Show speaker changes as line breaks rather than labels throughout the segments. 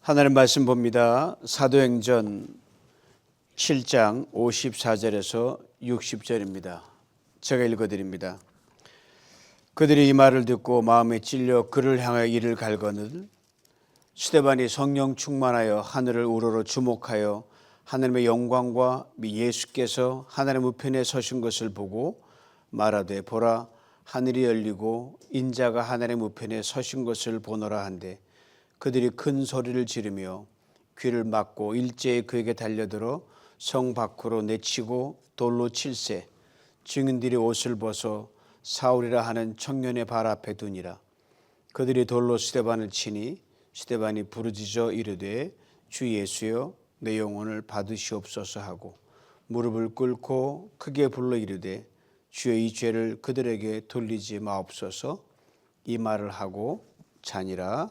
하나님 말씀 봅니다. 사도행전 7장 54절에서 60절입니다. 제가 읽어드립니다. 그들이 이 말을 듣고 마음에 찔려 그를 향하여 이를 갈거늘 스데반이 성령 충만하여 하늘을 우러러 주목하여 하나님의 영광과 예수께서 하나님 우편에 서신 것을 보고 말하되 보라 하늘이 열리고 인자가 하나님 우편에 서신 것을 보노라 한데 그들이 큰 소리를 지르며 귀를 막고 일제히 그에게 달려들어 성 밖으로 내치고 돌로 칠세 증인들이 옷을 벗어 사울이라 하는 청년의 발 앞에 두니라. 그들이 돌로 스데반을 치니 스데반이 부르짖어 이르되 주 예수여 내 영혼을 받으시옵소서 하고 무릎을 꿇고 크게 불러 이르되 주여 이 죄를 그들에게 돌리지 마옵소서. 이 말을 하고 자니라.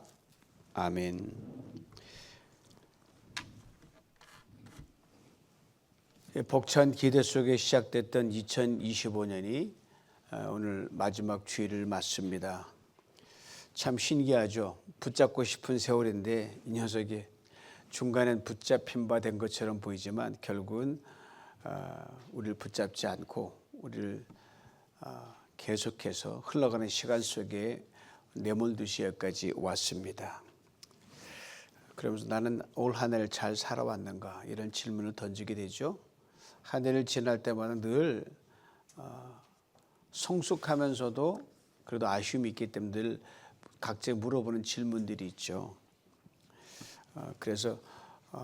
아멘. 벅찬 기대 속에 시작됐던 2025년이 오늘 마지막 주일을 맞습니다. 참 신기하죠. 붙잡고 싶은 세월인데 이 녀석이 중간엔 붙잡힌 바 된 것처럼 보이지만 결국은 우리를 붙잡지 않고 우리를 계속해서 흘러가는 시간 속에 내몰듯이 여기까지 왔습니다. 그러면서 나는 올 한 해를 잘 살아왔는가 이런 질문을 던지게 되죠. 한 해를 지날 때마다 늘 성숙하면서도 그래도 아쉬움이 있기 때문에 늘 각자 물어보는 질문들이 있죠. 그래서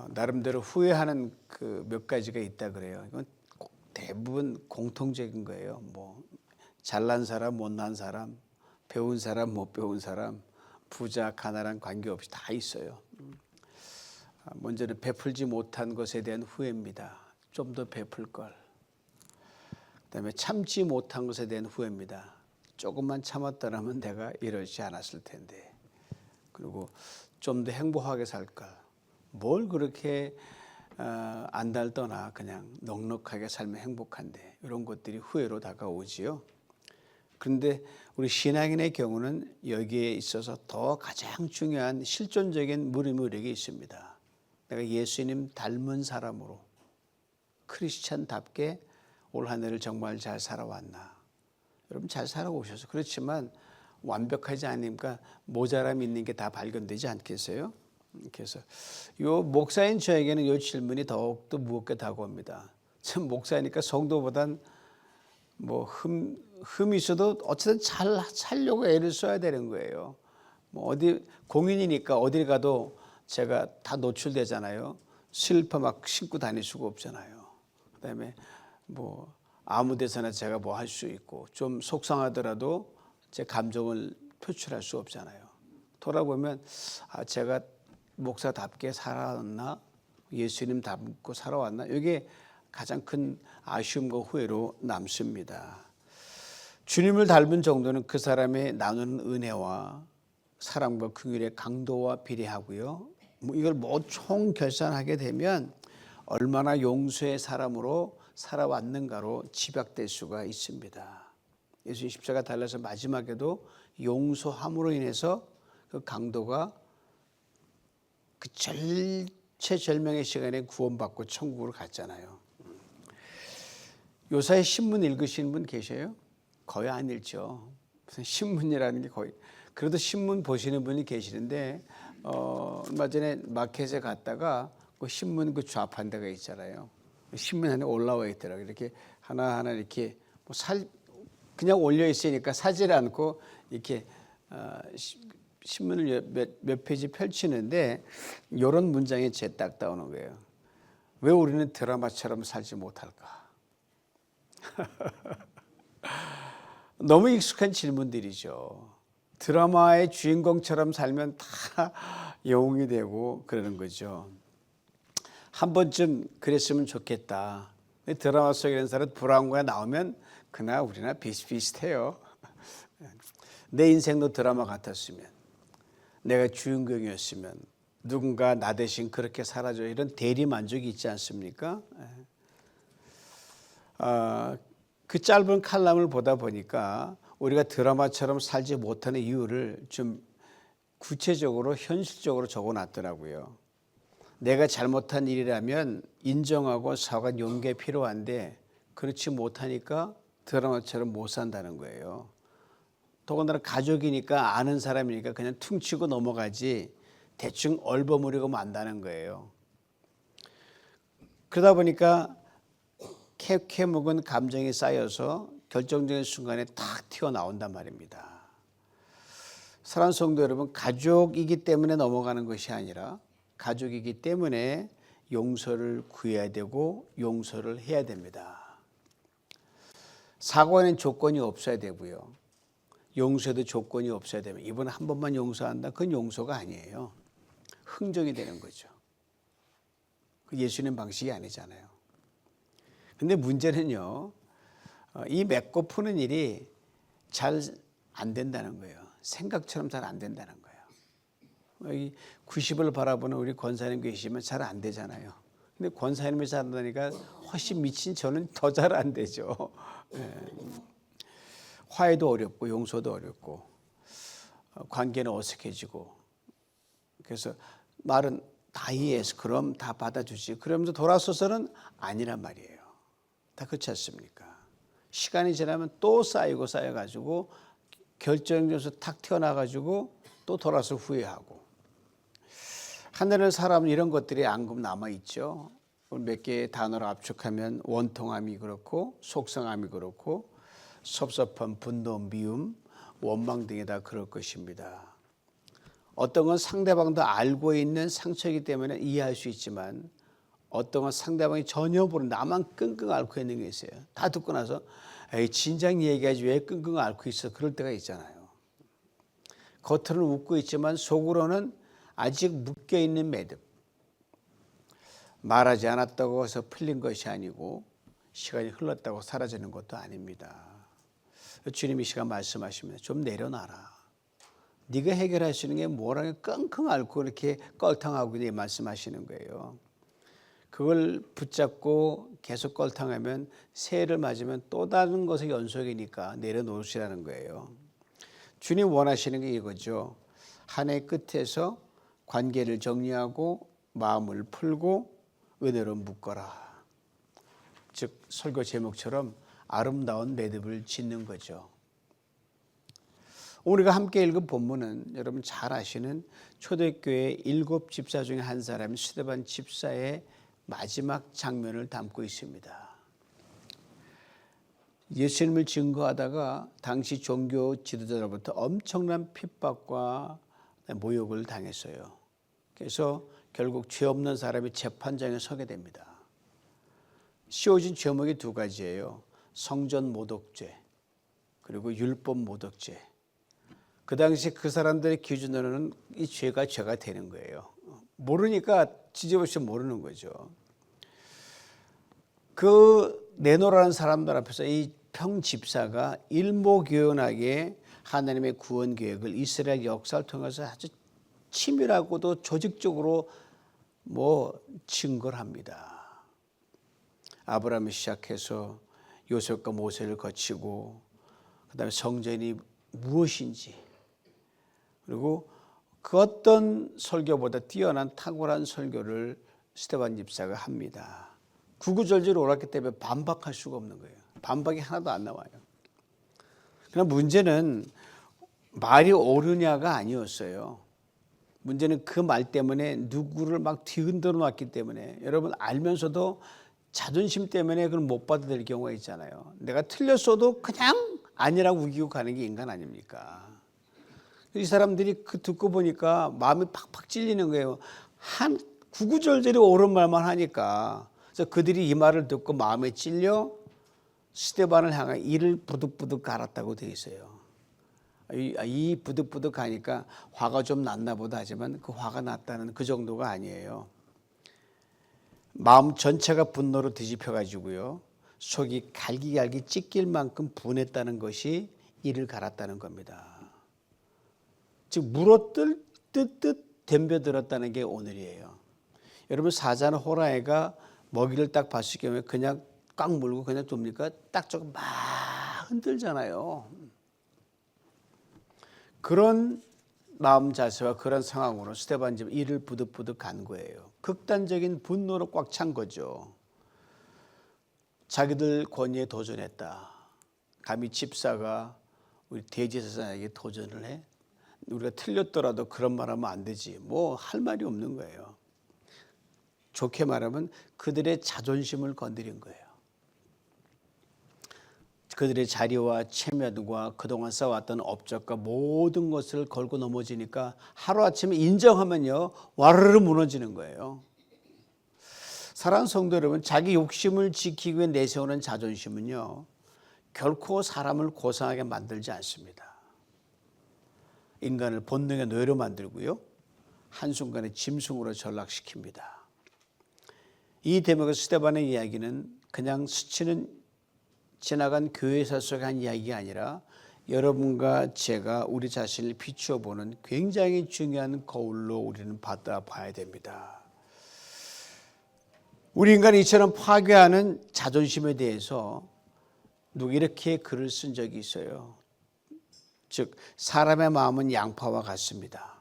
나름대로 후회하는 그 몇 가지가 있다 그래요. 이건 대부분 공통적인 거예요. 뭐 잘난 사람, 못난 사람, 배운 사람, 못 배운 사람, 부자, 가난한 관계없이 다 있어요. 먼저는 베풀지 못한 것에 대한 후회입니다. 좀 더 베풀 걸. 그다음에 참지 못한 것에 대한 후회입니다. 조금만 참았더라면 내가 이러지 않았을 텐데. 그리고 좀 더 행복하게 살 걸. 뭘 그렇게 안달 떠나 그냥 넉넉하게 살면 행복한데 이런 것들이 후회로 다가오지요. 그런데 우리 신앙인의 경우는 여기에 있어서 더 가장 중요한 실존적인 물음이 있습니다. 내가 예수님 닮은 사람으로 크리스찬답게 올 한 해를 정말 잘 살아왔나. 여러분 잘 살아오셔서 그렇지만 완벽하지 않으니까 모자람이 있는 게 다 발견되지 않겠어요? 그래서 요 목사인 저에게는 이 질문이 더욱더 무겁게 다가옵니다. 참 목사니까 성도보단 뭐 흠이 있어도 어쨌든 잘 살려고 애를 써야 되는 거예요. 뭐 어디 공인이니까 어딜 가도 제가 다 노출되잖아요. 슬리퍼 막 신고 다닐 수가 없잖아요. 그다음에 뭐 아무 데서나 제가 뭐 할 수 있고 좀 속상하더라도 제 감정을 표출할 수 없잖아요. 돌아보면 제가 목사답게 살아왔나? 예수님 닮고 살아왔나? 이게 가장 큰 아쉬움과 후회로 남습니다. 주님을 닮은 정도는 그 사람의 나누는 은혜와 사랑과 긍휼의 강도와 비례하고요. 이걸 총 결산하게 되면 얼마나 용서의 사람으로 살아왔는가로 집약될 수가 있습니다. 예수님 십자가 달려서 마지막에도 용서함으로 인해서 그 강도가 그 절체절명의 시간에 구원받고 천국으로 갔잖아요. 요사이 신문 읽으시는 분 계세요? 거의 안 읽죠. 무슨 신문이라는 게 거의. 그래도 신문 보시는 분이 계시는데 얼마 전에 마켓에 갔다가 그 신문 그 좌판 데가 있잖아요. 신문 안에 올라와 있더라고요. 이렇게 하나하나 이렇게 뭐 그냥 올려 있으니까 사질 않고 이렇게 신문을 몇 페이지 펼치는데 이런 문장이 제 딱 나오는 거예요. 왜 우리는 드라마처럼 살지 못할까? 너무 익숙한 질문들이죠. 드라마의 주인공처럼 살면 다 영웅이 되고 그러는 거죠. 한 번쯤 그랬으면 좋겠다. 드라마 속에 있는 사람 브라운관에 나오면 그나 우리나 비슷비슷해요. 내 인생도 드라마 같았으면, 내가 주인공이었으면 누군가 나 대신 그렇게 살아줘. 이런 대리 만족이 있지 않습니까? 그 짧은 칼럼을 보다 보니까 우리가 드라마처럼 살지 못하는 이유를 좀 구체적으로 현실적으로 적어놨더라고요. 내가 잘못한 일이라면 인정하고 사과한 용기가 필요한데 그렇지 못하니까 드라마처럼 못 산다는 거예요. 더군다나 가족이니까 아는 사람이니까 그냥 퉁치고 넘어가지 대충 얼버무리고 만다는 거예요. 그러다 보니까 캐캐 묵은 감정이 쌓여서 결정적인 순간에 탁 튀어나온단 말입니다. 사랑하는 성도 여러분, 가족이기 때문에 넘어가는 것이 아니라 가족이기 때문에 용서를 구해야 되고 용서를 해야 됩니다. 사과에는 조건이 없어야 되고요. 용서에도 조건이 없어야 되면 이번 한 번만 용서한다. 그건 용서가 아니에요. 흥정이 되는 거죠. 그 예수님 방식이 아니잖아요. 근데 문제는요. 이 맺고 푸는 일이 잘 안 된다는 거예요. 생각처럼 잘 안 된다는 거예요. 이 90을 바라보는 우리 권사님 계시면 잘 안 되잖아요. 근데 권사님이 잘한다니까 훨씬 미친 저는 더 잘 안 되죠. 화해도 어렵고 용서도 어렵고 관계는 어색해지고 그래서 말은 다 이해해서 그럼 다 받아주지 그러면서 돌아서서는 아니란 말이에요. 다 그렇지 않습니까? 시간이 지나면 또 쌓여가지고 결정적으로 탁 튀어나가지고 또 돌아서 후회하고 하늘을 살아가면 이런 것들이 앙금 남아있죠. 몇 개의 단어로 압축하면 원통함이 그렇고 속상함이 그렇고 섭섭함, 분노, 미움, 원망 등이 다 그럴 것입니다. 어떤 건 상대방도 알고 있는 상처이기 때문에 이해할 수 있지만 어떤 건 상대방이 전혀 모르는 나만 끙끙 앓고 있는 게 있어요. 다 듣고 나서 에이 진작 얘기하지 왜 끙끙 앓고 있어 그럴 때가 있잖아요. 겉으로는 웃고 있지만 속으로는 아직 묶여있는 매듭. 말하지 않았다고 해서 풀린 것이 아니고 시간이 흘렀다고 사라지는 것도 아닙니다. 주님이 시간 말씀하시면 좀 내려놔라. 네가 해결할 수 있는 게 뭐라고 끙끙 앓고 이렇게 껄탕하고 말씀하시는 거예요. 그걸 붙잡고 계속 껄탕하면 새해를 맞으면 또 다른 것의 연속이니까 내려놓으시라는 거예요. 주님 원하시는 게 이거죠. 한 해 끝에서 관계를 정리하고 마음을 풀고 은혜로 묶어라. 즉 설교 제목처럼 아름다운 매듭을 짓는 거죠. 우리가 함께 읽은 본문은 여러분 잘 아시는 초대교회 7 집사 중에 한 사람인 스데반 집사의 마지막 장면을 담고 있습니다. 예수님을 증거하다가 당시 종교 지도자로부터 엄청난 핍박과 모욕을 당했어요. 그래서 결국 죄 없는 사람이 재판장에 서게 됩니다. 씌워진 죄목이 2가지예요. 성전 모독죄 그리고 율법 모독죄. 그 당시 그 사람들의 기준으로는 이 죄가 되는 거예요. 모르니까 지지없이 모르는 거죠. 그 내노라는 사람들 앞에서 이 평집사가 일목요연하게 하나님의 구원 계획을 이스라엘 역사를 통해서 아주 치밀하고도 조직적으로 증거를 합니다. 아브라함을 시작해서 요셉과 모세를 거치고 그다음에 성전이 무엇인지 그리고 그 어떤 설교보다 뛰어난 탁월한 설교를 스데반 집사가 합니다. 구구절절 옳았기 때문에 반박할 수가 없는 거예요. 반박이 하나도 안 나와요. 그러나 문제는 말이 옳으냐가 아니었어요. 문제는 그 말 때문에 누구를 막 뒤흔들어 놨기 때문에 여러분 알면서도 자존심 때문에 그걸 못 받아들일 경우가 있잖아요. 내가 틀렸어도 그냥 아니라고 우기고 가는 게 인간 아닙니까? 이 사람들이 그 듣고 보니까 마음이 팍팍 찔리는 거예요. 한 구구절절히 옳은 말만 하니까. 그래서 그들이 이 말을 듣고 마음에 찔려 스데반을 향해 이를 부득부득 갈았다고 되어 있어요. 이 부득부득 가니까 화가 좀 났나 보다 하지만 그 화가 났다는 그 정도가 아니에요. 마음 전체가 분노로 뒤집혀 가지고요. 속이 갈기갈기 찢길 만큼 분했다는 것이 이를 갈았다는 겁니다. 즉 물어뜰 듯 덤벼들었다는 게 오늘이에요. 여러분 사자나 호랑이가 먹이를 딱 봤을 경우에 그냥 꽉 물고 그냥 둡니까? 딱 조금 막 흔들잖아요. 그런 마음 자세와 그런 상황으로 스데반 집 이를 부득부득 간 거예요. 극단적인 분노로 꽉 찬 거죠. 자기들 권위에 도전했다. 감히 집사가 우리 대제사장에게 도전을 해? 우리가 틀렸더라도 그런 말 하면 안 되지. 뭐 할 말이 없는 거예요. 좋게 말하면 그들의 자존심을 건드린 거예요. 그들의 자리와 체면과 그동안 쌓아왔던 업적과 모든 것을 걸고 넘어지니까 하루아침에 인정하면요 와르르 무너지는 거예요. 사랑하는 성도 여러분, 자기 욕심을 지키기 위해 내세우는 자존심은요 결코 사람을 고상하게 만들지 않습니다. 인간을 본능의 노예로 만들고요 한순간에 짐승으로 전락시킵니다. 이 대목에서 스데반의 이야기는 그냥 스치는 지나간 교회사 속의 한 이야기가 아니라 여러분과 제가 우리 자신을 비추어 보는 굉장히 중요한 거울로 우리는 봐야 됩니다. 우리 인간이 이처럼 파괴하는 자존심에 대해서 누가 이렇게 글을 쓴 적이 있어요. 즉 사람의 마음은 양파와 같습니다.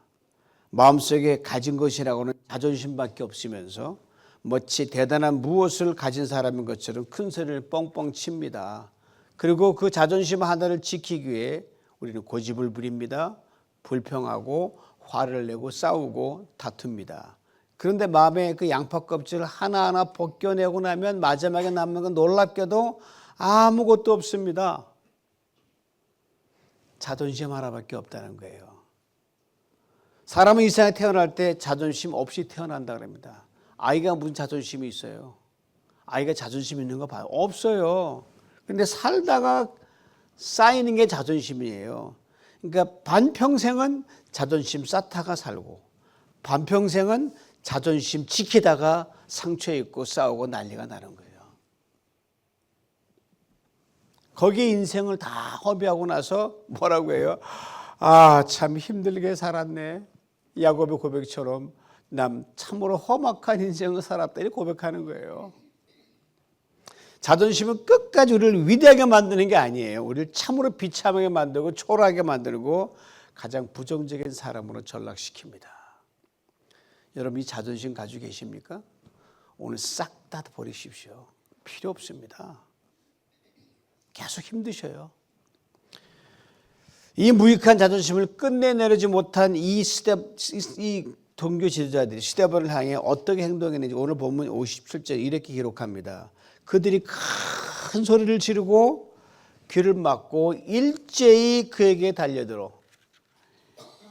마음속에 가진 것이라고는 자존심밖에 없으면서 마치 대단한 무엇을 가진 사람인 것처럼 큰 소리를 뻥뻥 칩니다. 그리고 그 자존심 하나를 지키기 위해 우리는 고집을 부립니다. 불평하고 화를 내고 싸우고 다툽니다. 그런데 마음에 그 양파 껍질을 하나하나 벗겨내고 나면 마지막에 남는 건 놀랍게도 아무것도 없습니다. 자존심 하나밖에 없다는 거예요. 사람은 이 세상에 태어날 때 자존심 없이 태어난다 그럽니다. 아이가 무슨 자존심이 있어요? 아이가 자존심 있는 거 봐요? 없어요. 그런데 살다가 쌓이는 게 자존심이에요. 그러니까 반평생은 자존심 쌓다가 살고 반평생은 자존심 지키다가 상처 입고 싸우고 난리가 나는 거예요. 거기에 인생을 다 허비하고 나서 뭐라고 해요? 아, 참 힘들게 살았네. 야곱의 고백처럼 남 참으로 험악한 인생을 살았다 이렇게 고백하는 거예요. 자존심은 끝까지 우리를 위대하게 만드는 게 아니에요. 우리를 참으로 비참하게 만들고 초라하게 만들고 가장 부정적인 사람으로 전락시킵니다. 여러분 이 자존심 가지고 계십니까? 오늘 싹 다 버리십시오. 필요 없습니다. 계속 힘드셔요. 이 무익한 자존심을 끝내내지 못한 이 동교 지도자들이 스데반을 향해 어떻게 행동했는지 오늘 본문 57절 이렇게 기록합니다. 그들이 큰 소리를 지르고 귀를 막고 일제히 그에게 달려들어.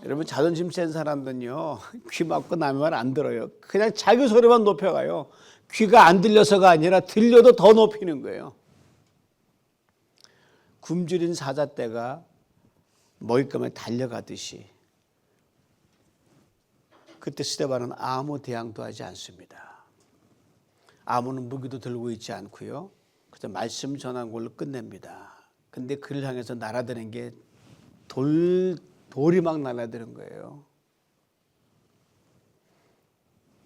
여러분 자존심 센 사람들은요 귀 막고 남의 말 안 들어요. 그냥 자기 소리만 높여가요. 귀가 안 들려서가 아니라 들려도 더 높이는 거예요. 굶주린 사자떼가 먹잇감에 달려가듯이 그때 스데반은 아무 대항도 하지 않습니다. 아무는 무기도 들고 있지 않고요. 그저 말씀 전한 걸로 끝냅니다. 근데 그를 향해서 날아드는 게 돌이 막 날아드는 거예요.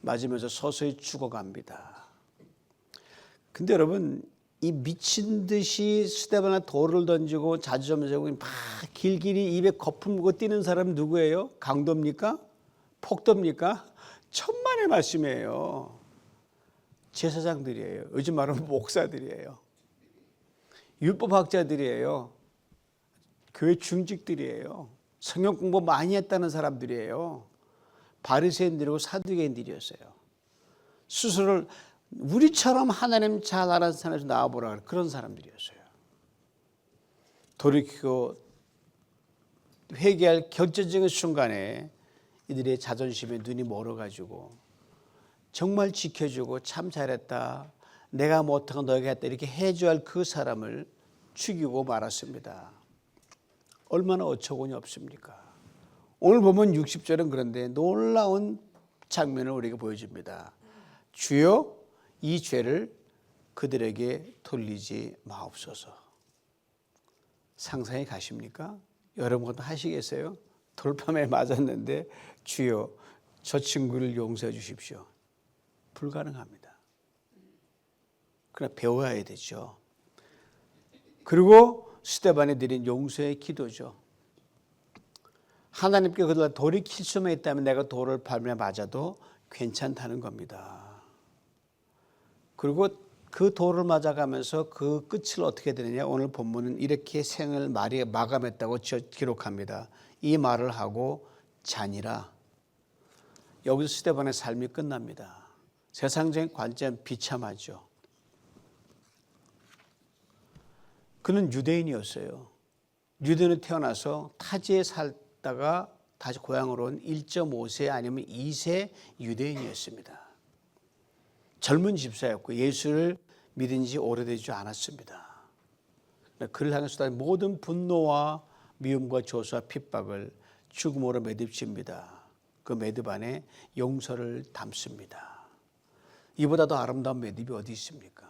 맞으면서 서서히 죽어갑니다. 근데 여러분 이 미친 듯이 스데반에 돌을 던지고 자주점을 세우고 막 길길이 입에 거품 물고 뛰는 사람은 누구예요? 강도입니까? 폭도입니까? 천만의 말씀이에요. 제사장들이에요. 요즘 말하면 목사들이에요. 율법학자들이에요. 교회 중직들이에요. 성경 공부 많이 했다는 사람들이에요. 바리새인들이고 사두개인들이었어요. 스스로를 우리처럼 하나님 잘 알아는 사람에서 나와보라 그런 사람들이었어요. 돌이키고 회개할 결정적인 순간에 이들의 자존심에 눈이 멀어가지고 정말 지켜주고 참 잘했다. 내가 못한 건 너에게 했다. 이렇게 해줘야 할 그 사람을 죽이고 말았습니다. 얼마나 어처구니 없습니까? 오늘 보면 60절은 그런데 놀라운 장면을 우리에게 보여줍니다. 주여 이 죄를 그들에게 돌리지 마옵소서. 상상이 가십니까? 여러분도 하시겠어요? 돌판에 맞았는데 주여 저 친구를 용서해 주십시오. 불가능합니다. 그러나 배워야 되죠. 그리고 스데반이 드린 용서의 기도죠. 하나님께 그들 돌이킬 수만 있다면 내가 돌을 밟아 맞아도 괜찮다는 겁니다. 그리고 그 돌을 맞아가면서 그 끝을 어떻게 되느냐, 오늘 본문은 이렇게 생을 마감했다고 기록합니다. 이 말을 하고 자니라. 여기서 스데반의 삶이 끝납니다. 세상적인 관점 비참하죠. 그는 유대인이었어요. 유대인으로 태어나서 타지에 살다가 다시 고향으로 온 1.5세 아니면 2세 유대인이었습니다. 젊은 집사였고 예수를 믿은 지 오래되지 않았습니다. 그를 향해서 모든 분노와 미움과 조소와 핍박을 죽음으로 매듭집니다. 그 매듭 안에 용서를 담습니다. 이보다 더 아름다운 매듭이 어디 있습니까?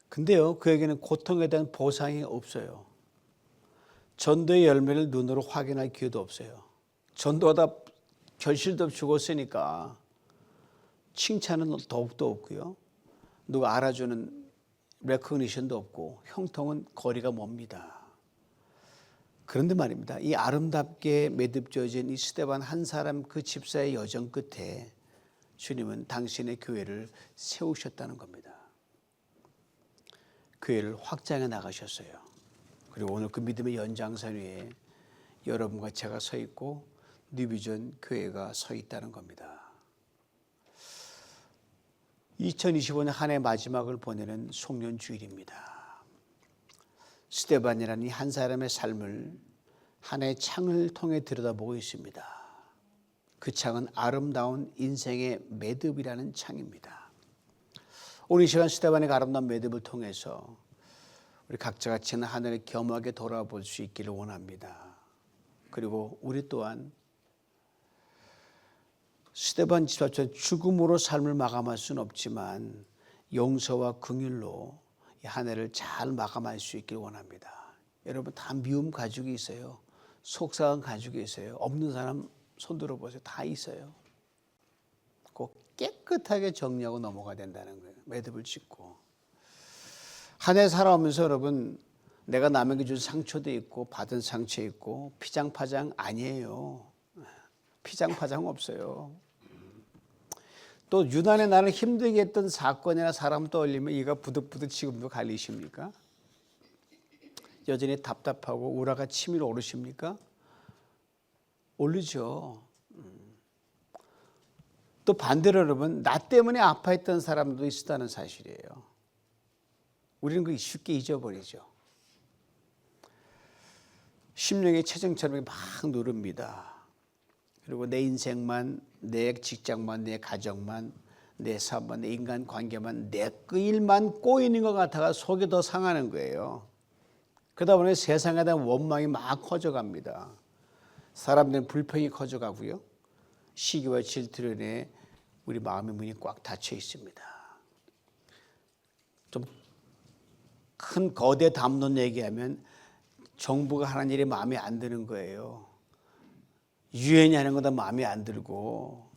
근데요, 그에게는 고통에 대한 보상이 없어요. 전도의 열매를 눈으로 확인할 기회도 없어요. 전도하다 결실도 죽었으니까 칭찬은 더욱도 없고요. 누가 알아주는 레코니션도 없고 형통은 거리가 멉니다. 그런데 말입니다. 이 아름답게 매듭져진 이 스데반 한 사람 그 집사의 여정 끝에 주님은 당신의 교회를 세우셨다는 겁니다. 교회를 확장해 나가셨어요. 그리고 오늘 그 믿음의 연장선 위에 여러분과 제가 서 있고 뉴비전 교회가 서 있다는 겁니다. 2025년 한 해 마지막을 보내는 송년주일입니다. 스데반이라는 이 한 사람의 삶을 한 해의 창을 통해 들여다보고 있습니다. 그 창은 아름다운 인생의 매듭이라는 창입니다. 오늘 이 시간 스데반의 아름다운 매듭을 통해서 우리 각자가 지난 한 해를 겸하게 돌아볼 수 있기를 원합니다. 그리고 우리 또한 스데반 집사처럼 죽음으로 삶을 마감할 수는 없지만 용서와 긍휼로 이 한 해를 잘 마감할 수 있길 원합니다. 여러분 다 미움 가지고 있어요. 속상한 가지고 있어요. 없는 사람 손 들어보세요. 다 있어요. 꼭 깨끗하게 정리하고 넘어가야 된다는 거예요. 매듭을 짓고. 한 해 살아오면서 여러분 내가 남에게 준 상처도 있고 받은 상처 있고 피장파장 아니에요. 피장파장 없어요. 또 유난히 나를 힘들게 했던 사건이나 사람 떠올리면 이가 부득부득 지금도 갈리십니까? 여전히 답답하고 우라가 치밀어 오르십니까? 오르죠. 또 반대로 여러분 나 때문에 아파했던 사람도 있었다는 사실이에요. 우리는 그게 쉽게 잊어버리죠. 심령의 체증처럼 막 누릅니다. 그리고 내 인생만, 내 직장만, 내 가정만, 내 사업만, 내 인간관계만, 내 그 일만 꼬이는 것 같아가 속이 더 상하는 거예요. 그러다 보니 세상에 대한 원망이 막 커져갑니다. 사람들은 불평이 커져가고요. 시기와 질투로 인해 우리 마음의 문이 꽉 닫혀 있습니다. 좀 큰 거대 담론 얘기하면 정부가 하는 일이 마음에 안 드는 거예요. 유엔이 하는 거다 마음에 안 들고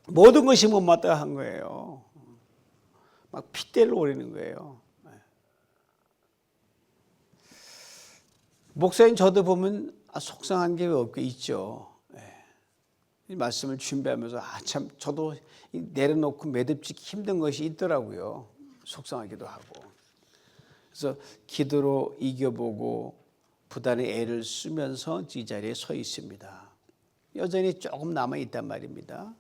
모든 것이 못마땅한 거예요. 막 핏대를 오르는 거예요. 목사님 저도 보면 속상한 게 왜 없게 있죠. 이 말씀을 준비하면서 참 저도 내려놓고 매듭짓기 힘든 것이 있더라고요. 속상하기도 하고. 그래서 기도로 이겨보고 부단히 애를 쓰면서 이 자리에 서 있습니다. 여전히 조금 남아있단 말입니다.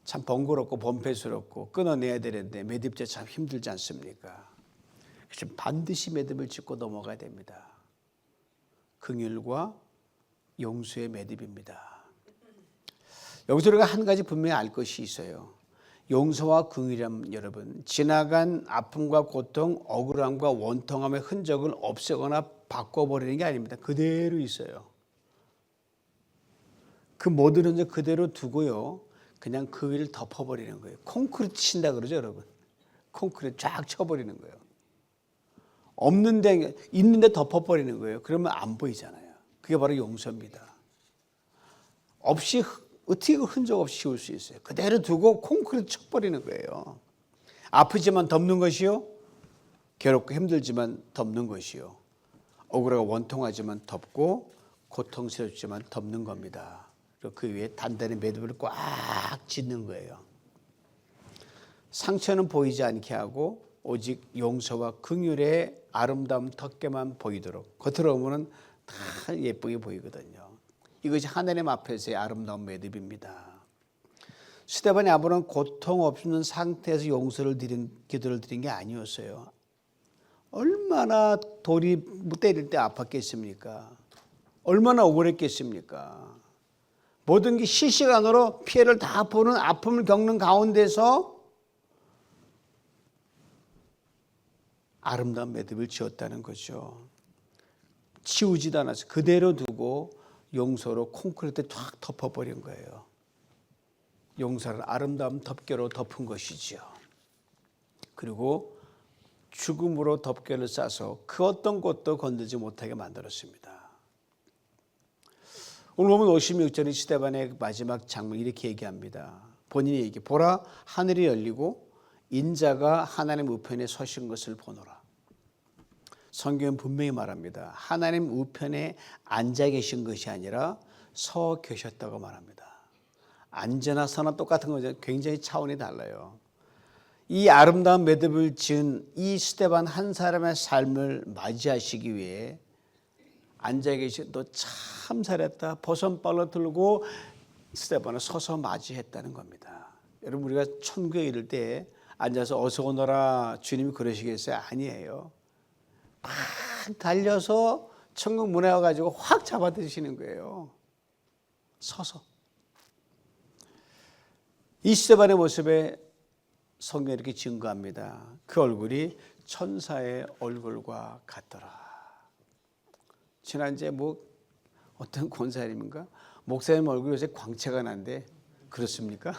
참 번거롭고 번패스럽고 끊어내야 되는데 매듭제 참 힘들지 않습니까? 그래서 반드시 매듭을 짚고 넘어가야 됩니다. 긍휼과 용서의 매듭입니다. 여기서 우리가 한 가지 분명히 알 것이 있어요. 용서와 긍휼이란 여러분 지나간 아픔과 고통, 억울함과 원통함의 흔적을 없애거나 바꿔버리는 게 아닙니다. 그대로 있어요. 그 모든 흔적 그대로 두고요. 그냥 그 위를 덮어버리는 거예요. 콘크리트 친다 그러죠 여러분. 콘크리트 쫙 쳐버리는 거예요. 없는데 있는데 덮어버리는 거예요. 그러면 안 보이잖아요. 그게 바로 용서입니다. 없이 어떻게 흔적 없이 지울 수 있어요? 그대로 두고 콘크리트 쳐버리는 거예요. 아프지만 덮는 것이요. 괴롭고 힘들지만 덮는 것이요. 억울하고 원통하지만 덮고 고통스럽지만 덮는 겁니다. 그리고 그 위에 단단히 매듭을 꽉 짓는 거예요. 상처는 보이지 않게 하고 오직 용서와 긍휼의 아름다운 덮개만 보이도록, 겉으로 보면 다 예쁘게 보이거든요. 이것이 하나님 앞에서의 아름다운 매듭입니다. 스데반의 아버는 고통 없는 상태에서 용서를 기도를 드린 게 아니었어요. 얼마나 돌이 때릴 때 아팠겠습니까? 얼마나 억울했겠습니까? 모든 게 실시간으로 피해를 다 보는 아픔을 겪는 가운데서 아름다운 매듭을 지었다는 거죠. 치우지도 않아서 그대로 두고 용서로 콘크리트에 쫙 덮어버린 거예요. 용서를 아름다운 덮개로 덮은 것이지요. 그리고 죽음으로 덮개를 싸서 그 어떤 것도 건들지 못하게 만들었습니다. 오늘 보면 56절의 스데반의 마지막 장면 이렇게 얘기합니다. 본인이 얘기, 보라 하늘이 열리고 인자가 하나님 우편에 서신 것을 보노라. 성경은 분명히 말합니다. 하나님 우편에 앉아 계신 것이 아니라 서 계셨다고 말합니다. 앉거나 서나 똑같은 거죠. 굉장히 차원이 달라요. 이 아름다운 매듭을 지은 이 스데반 한 사람의 삶을 맞이하시기 위해 앉아 계신, 너 참 잘했다, 버선발로 들고 스데반을 서서 맞이했다는 겁니다. 여러분, 우리가 천국에 이를 때 앉아서 어서 오너라 주님이 그러시겠어요? 아니에요. 막 달려서 천국 문에 와가지고 확 잡아드시는 거예요. 서서. 이 스데반의 모습에 성경이 이렇게 증거합니다. 그 얼굴이 천사의 얼굴과 같더라. 지난주에 어떤 권사님인가? 목사님 얼굴이 요새 광채가 난데 그렇습니까?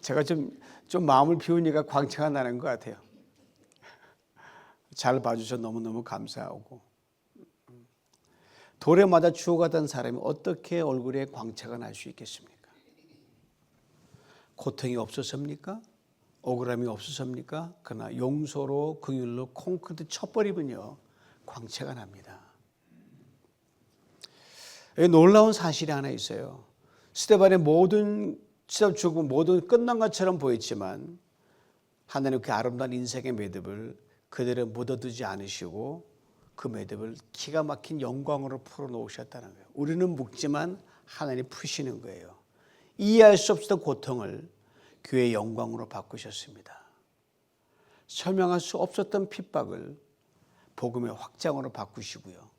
제가 좀 마음을 비우니까 광채가 나는 것 같아요. 잘 봐주셔서 너무너무 감사하고. 돌에 맞아 죽어가던 사람이 어떻게 얼굴에 광채가 날 수 있겠습니까? 고통이 없었습니까? 억울함이 없었습니까? 그러나 용서로 긍휼로 콘크리트 쳐버리면요 광채가 납니다. 여기 놀라운 사실이 하나 있어요. 스데반의 모든 죽음 모든 끝난 것처럼 보였지만 하나님 그 아름다운 인생의 매듭을 그대로 묻어두지 않으시고 그 매듭을 기가 막힌 영광으로 풀어놓으셨다는 거예요. 우리는 묶지만 하나님 푸시는 거예요. 이해할 수 없었던 고통을 교회의 영광으로 바꾸셨습니다. 설명할 수 없었던 핍박을 복음의 확장으로 바꾸시고요.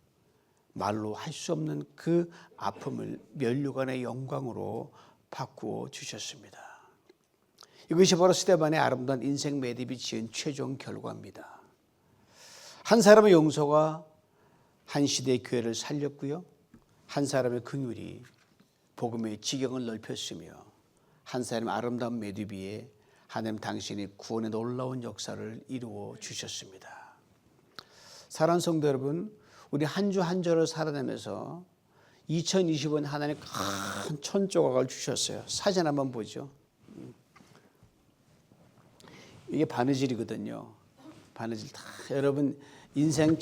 말로 할 수 없는 그 아픔을 면류관의 영광으로 바꾸어 주셨습니다. 이것이 바로 스데반의 아름다운 인생 매듭이 지은 최종 결과입니다. 한 사람의 용서가 한 시대의 교회를 살렸고요. 한 사람의 긍휼이 복음의 지경을 넓혔으며 한 사람의 아름다운 매듭 위에 하나님 당신이 구원의 놀라운 역사를 이루어 주셨습니다. 사랑하는 성도 여러분, 우리 한 주 한 주를 살아내면서 2020년 하나님 큰 천조각을 주셨어요. 사진 한번 보죠. 이게 바느질이거든요. 바느질 다 여러분 인생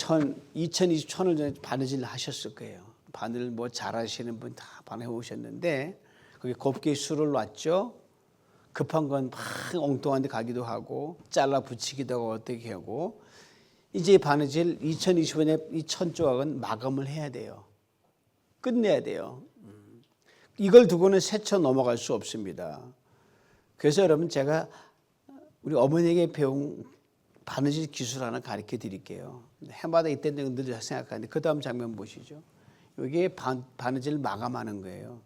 2020 천을 전에 바느질 하셨을 거예요. 바늘 잘하시는 분 다 바늘 해오셨는데 거기 곱게 술을 놨죠. 급한 건 막 엉뚱한 데 가기도 하고 잘라 붙이기도 하고 어떻게 하고 이제 바느질 2020년에 이 천조각은 마감을 해야 돼요. 끝내야 돼요. 이걸 두고는 세쳐 넘어갈 수 없습니다. 그래서 여러분 제가 우리 어머니에게 배운 바느질 기술 하나 가르쳐 드릴게요. 해마다 이때는 늘 생각하는데 그 다음 장면 보시죠. 여기에 바느질 마감하는 거예요.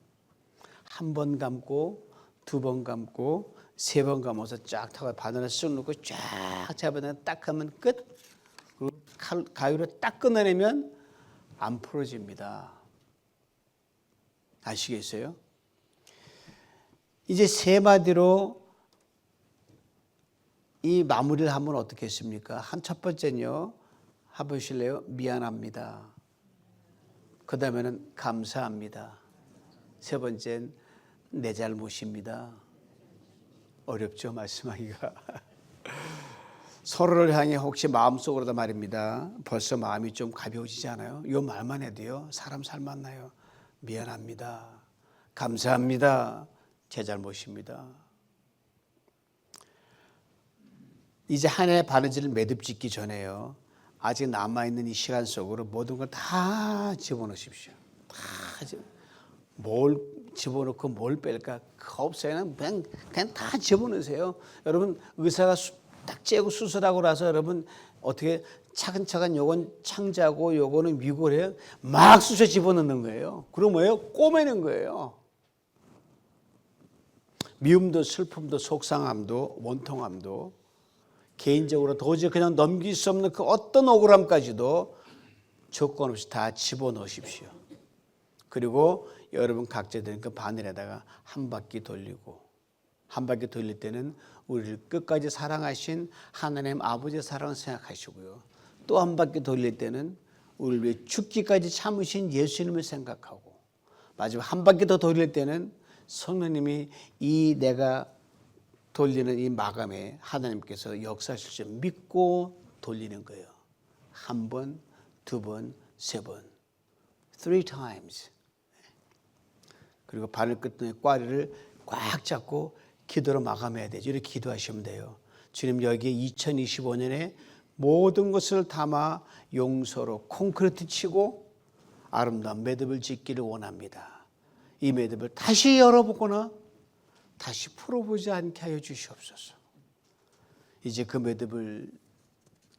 한 번 감고 두 번 감고 세 번 감아서 쫙 타고 바늘을 쓱 놓고 쫙 잡아서 딱 하면 끝. 가위로 딱 끊어내면 안 풀어집니다. 아시겠어요? 이제 세 마디로 이 마무리를 하면 어떻게 했습니까? 첫 번째는요. 해보실래요? 미안합니다. 그 다음에는 감사합니다. 세 번째는 내 잘못입니다. 어렵죠, 말씀하기가. 서로를 향해 혹시 마음속으로도 말입니다. 벌써 마음이 좀 가벼워지지 않아요? 이 말만 해도요. 사람 살맛나요. 미안합니다. 감사합니다. 제 잘못입니다. 이제 한 해 바느질을 매듭 짓기 전에요. 아직 남아있는 이 시간 속으로 모든 걸 다 집어넣으십시오. 뭘 집어넣고 뭘 뺄까? 없어요. 그냥 다 집어넣으세요. 여러분 의사가 딱 째고 수술하고 나서 여러분 어떻게 차근차근 요건 창자고 요거는 위골해요. 막 쑤셔 집어넣는 거예요. 그럼 뭐예요? 꼬매는 거예요. 미움도 슬픔도 속상함도 원통함도 개인적으로 도저히 그냥 넘길 수 없는 그 어떤 억울함까지도 조건 없이 다 집어넣으십시오. 그리고 여러분 각자 드는 그 바늘에다가 한 바퀴 돌리고, 한 바퀴 돌릴 때는 우리를 끝까지 사랑하신 하나님 아버지의 사랑을 생각하시고요. 또 한 바퀴 돌릴 때는 우리를 위해 죽기까지 참으신 예수님을 생각하고, 마지막 한 바퀴 더 돌릴 때는 성령님이 이 내가 돌리는 이 마감에 하나님께서 역사하실 줄 믿고 돌리는 거예요. 한 번, 두 번, 세 번. 3 times. 그리고 바늘 끝에 꽈리를 꽉 잡고 기도로 마감해야 되죠. 이렇게 기도하시면 돼요. 주님, 여기에 2025년에 모든 것을 담아 용서로 콘크리트 치고 아름다운 매듭을 짓기를 원합니다. 이 매듭을 다시 열어보거나 다시 풀어보지 않게 하여 주시옵소서. 이제 그 매듭을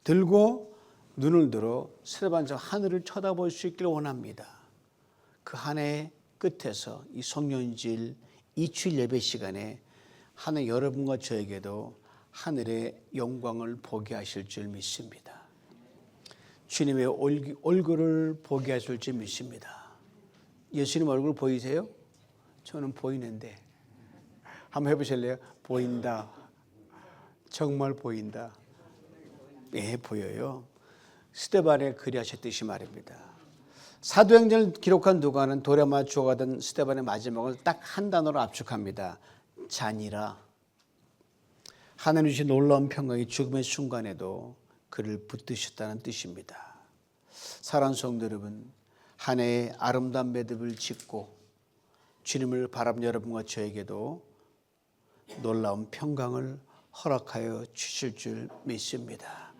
들고 눈을 들어 새로반짝 하늘을 쳐다볼 수 있기를 원합니다. 그 한 해의 끝에서 이 성령인질 이주일 예배 시간에 하늘 여러분과 저에게도 하늘의 영광을 보게 하실 줄 믿습니다. 주님의 얼굴을 보게 하실 줄 믿습니다. 예수님 얼굴 보이세요? 저는 보이는데 한번 해보실래요? 보인다. 정말 보인다. 네, 보여요. 스데반의 글이 하셨듯이 말입니다. 사도행전을 기록한 누가는 돌에 맞아 죽어가던 스데반의 마지막을 딱 한 단어로 압축합니다. 잔이라. 하나님 주신 놀라운 평강이 죽음의 순간에도 그를 붙드셨다는 뜻입니다. 사랑하는 성도 여러분, 한 해의 아름다운 매듭을 짓고 주님을 바라본 여러분과 저에게도 놀라운 평강을 허락하여 주실 줄 믿습니다.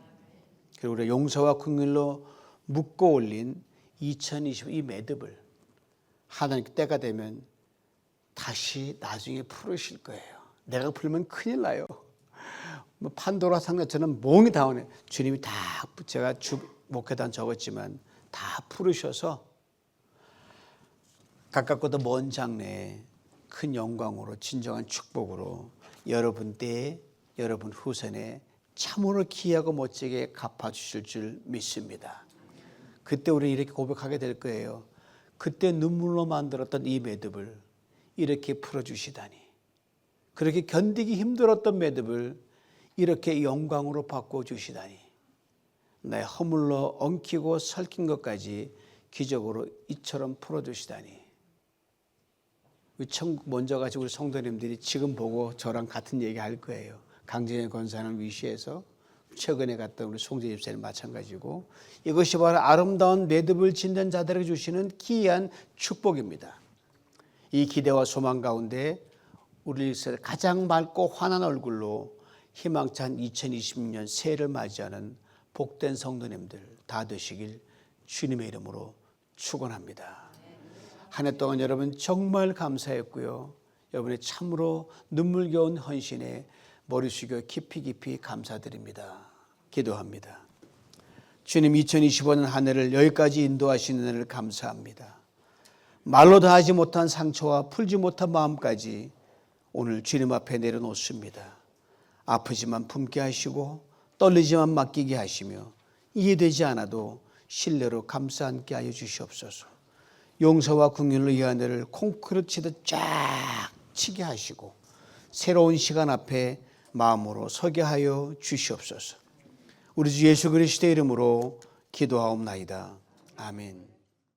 그리고 우리 용서와 긍휼로 묶어 올린 2020 이 매듭을 하나님 때가 되면 다시 나중에 풀으실 거예요. 내가 풀면 큰일 나요. 판도라 상자처럼 몽이 다 오네. 주님이 다 제가 목회단 적었지만 다 풀으셔서 가깝고도 먼 장래에 큰 영광으로 진정한 축복으로 여러분 때에 여러분 후손에 참으로 귀하고 멋지게 갚아주실 줄 믿습니다. 그때 우리는 이렇게 고백하게 될 거예요. 그때 눈물로 만들었던 이 매듭을 이렇게 풀어주시다니, 그렇게 견디기 힘들었던 매듭을 이렇게 영광으로 바꿔주시다니, 나의 허물로 엉키고 설킨 것까지 기적으로 이처럼 풀어주시다니. 천국 먼저 가지고 우리 성도님들이 지금 보고 저랑 같은 얘기 할 거예요. 강진의 권사는 위시에서 최근에 갔던 우리 송재 집사님 마찬가지고, 이것이 바로 아름다운 매듭을 짓는 자들에게 주시는 기이한 축복입니다. 이 기대와 소망 가운데 우리 가장 맑고 환한 얼굴로 희망찬 2020년 새해를 맞이하는 복된 성도님들 다 되시길 주님의 이름으로 축원합니다. 한 해 동안 여러분 정말 감사했고요. 여러분의 참으로 눈물겨운 헌신에 머리 숙여 깊이 감사드립니다. 기도합니다. 주님, 2025년 한 해를 여기까지 인도하시는 은혜를 감사합니다. 말로 다 하지 못한 상처와 풀지 못한 마음까지 오늘 주님 앞에 내려놓습니다. 아프지만 품게 하시고 떨리지만 맡기게 하시며 이해되지 않아도 신뢰로 감싸 안게 하여 주시옵소서. 용서와 긍휼로 이 한 해를 콘크리트 치듯 쫙 치게 하시고 새로운 시간 앞에 마음으로 서게 하여 주시옵소서. 우리 주 예수 그리스도의 이름으로 기도하옵나이다. 아멘.